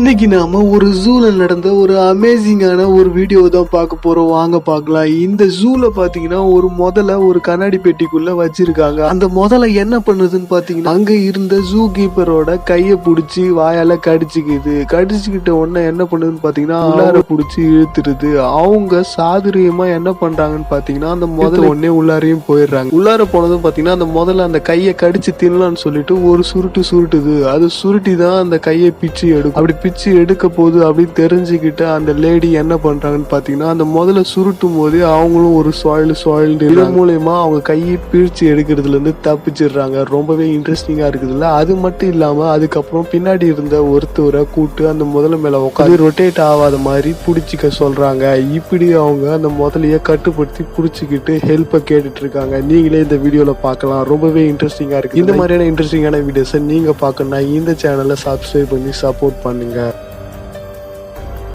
இன்னைக்கு நாம ஒரு ஜூல நடந்த ஒரு அமேசிங்கான ஒரு வீடியோ தான் பார்க்க போறோம். வாங்க பார்க்கலாம். இந்த ஜூல பாத்தீங்கன்னா முதல்ல ஒரு கண்ணாடி பெட்டிக்குள்ள வச்சிருக்காங்க. அந்த முதல்ல என்ன பண்ணுதுன்னு பாத்தீங்கன்னா அங்க இருந்த ஜூ கீப்பரோட கைய புடிச்சு வாயால கடிச்சுக்கிட்ட உடனே என்ன பண்ணுதுன்னு பாத்தீங்கன்னா உள்ளார புடிச்சு இழுத்துருது. அவங்க சாதுரியமா என்ன பண்றாங்கன்னு பாத்தீங்கன்னா அந்த முதல்ல உடனே உள்ளாரையும் போயிடுறாங்க. உள்ளார போனதும் பாத்தீங்கன்னா அந்த முதல்ல அந்த கையை கடிச்சு தின்னலான்னு சொல்லிட்டு ஒரு சுருட்டுது. அது சுருட்டி தான் அந்த கையை பிச்சு எடுக்கும். அப்படி பிச்சு எடுக்க போகுது அப்படின்னு தெரிஞ்சுக்கிட்டு அந்த லேடி என்ன பண்றாங்கன்னு பாத்தீங்கன்னா அந்த முதல்ல சுருட்டும் போது அவங்களும் ஒரு இது மூலயமா அவங்க கையை பிரிச்சு எடுக்கிறதுல இருந்து தப்பிச்சிடுறாங்க. ரொம்பவே இன்ட்ரெஸ்டிங்கா இருக்குதுல்ல. அது மட்டும் இல்லாம அதுக்கப்புறம் பின்னாடி இருந்த ஒருத்தரை கூட்டு அந்த முதல்ல மேல உட்காந்து ரொட்டேட் ஆகாத மாதிரி புடிச்சிக்க சொல்றாங்க. இப்படி அவங்க அந்த முதலைய கட்டுப்படுத்தி புடிச்சுக்கிட்டு ஹெல்ப்பை கேட்டுட்டு இருக்காங்க. நீங்களே இந்த வீடியோல பார்க்கலாம். ரொம்பவே இன்ட்ரெஸ்டிங்கா இருக்கு. இந்த மாதிரியான இன்ட்ரெஸ்டிங்கான வீடியோஸை நீங்க பார்க்கணும்னா இந்த சேனலை சப்ஸ்கிரைப் பண்ணி சப்போர்ட் பண்ணுங்க.